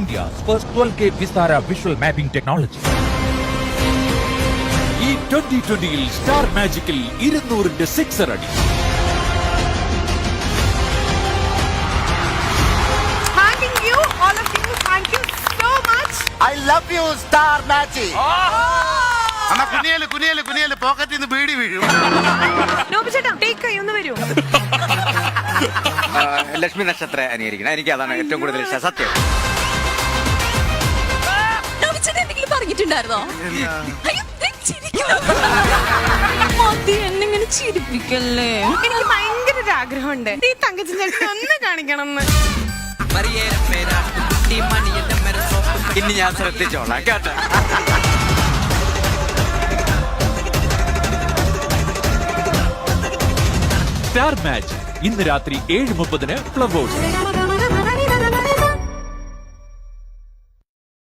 India's first 12K Vistara visual mapping technology. ഈ 2020 star മാജിക്കിൽ 200ന്റെ sixer അടി. Thanking you, all of you. Thank you so much. I love you, Star Magic. അമ്മ കുനിയല് പോക്കറ്റിൽ നിന്ന് ബീഡി വീഴും. നോബിച്ചേട്ടാ take കൈ ഒന്ന് വരൂ. ലക്ഷ്മി നക്ഷത്രം അനുകരിക്കണം. എനിക്ക് അതാണ് ഏറ്റവും കൂടുതൽ ഇഷ്ടം. സത്യം. എന്തെങ്കിലും പറഞ്ഞിട്ടുണ്ടായിരുന്നോ? എന്നെങ്ങനെ ചിരിപ്പിക്കല്ലേ. എനിക്ക് ഭയങ്കര ഒരു ആഗ്രഹമുണ്ട് ഈ തങ്കച്ചൻ ചേട്ടൻ ഒന്ന് കാണിക്കണം എന്ന്. ഇനി ഞാൻ ശ്രദ്ധിച്ചോളാം കേട്ടോ. സ്റ്റാർ മാജിക് ഇന്ന് രാത്രി 7:30 ഫ്ലവേഴ്സ്.